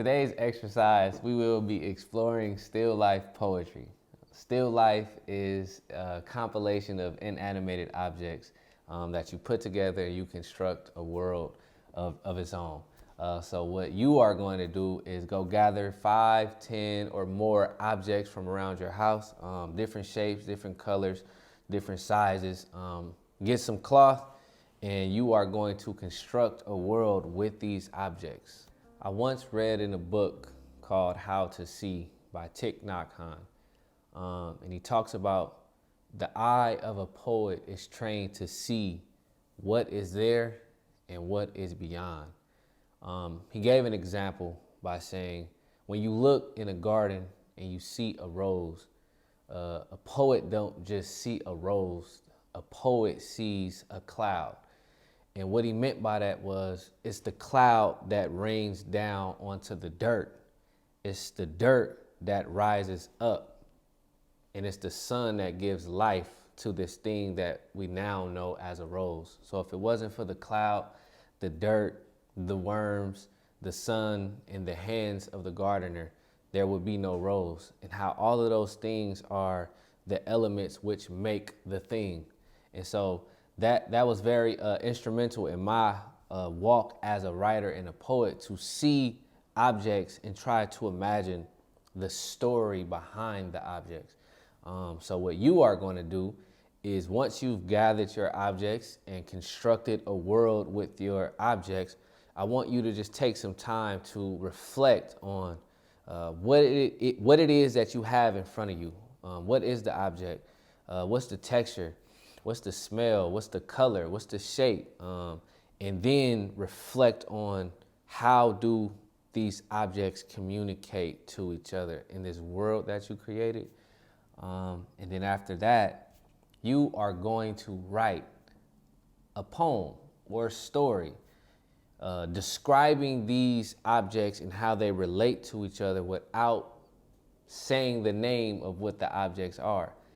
today's exercise, we will be exploring still life poetry. Still life is a compilation of inanimated objects that you put together and you construct a world of its own. So what you are going to do is go gather 5, 10, or more objects from around your house, different shapes, different colors, different sizes. Get some cloth and you are going to construct a world with these objects. I once read in a book called How to See by Thich Nhat Hanh, and he talks about the eye of a poet is trained to see what is there and what is beyond. He gave an example by saying, when you look in a garden and you see a rose, a poet don't just see a rose, a poet sees a cloud. And what he meant by that was, it's the cloud that rains down onto the dirt. It's the dirt that rises up. And it's the sun that gives life to this thing that we now know as a rose. So if it wasn't for the cloud, the dirt, the worms, the sun, and the hands of the gardener, there would be no rose. And how all of those things are the elements which make the thing. And so that was very instrumental in my walk as a writer and a poet, to see objects and try to imagine the story behind the objects. So what you are going to do is, once you've gathered your objects and constructed a world with your objects, I want you to just take some time to reflect on what it is that you have in front of you. What is the object? What's the texture? What's the smell? What's the color? What's the shape? And then reflect on, how do these objects communicate to each other in this world that you created? And then after that, you are going to write a poem or a story describing these objects and how they relate to each other without saying the name of what the objects are.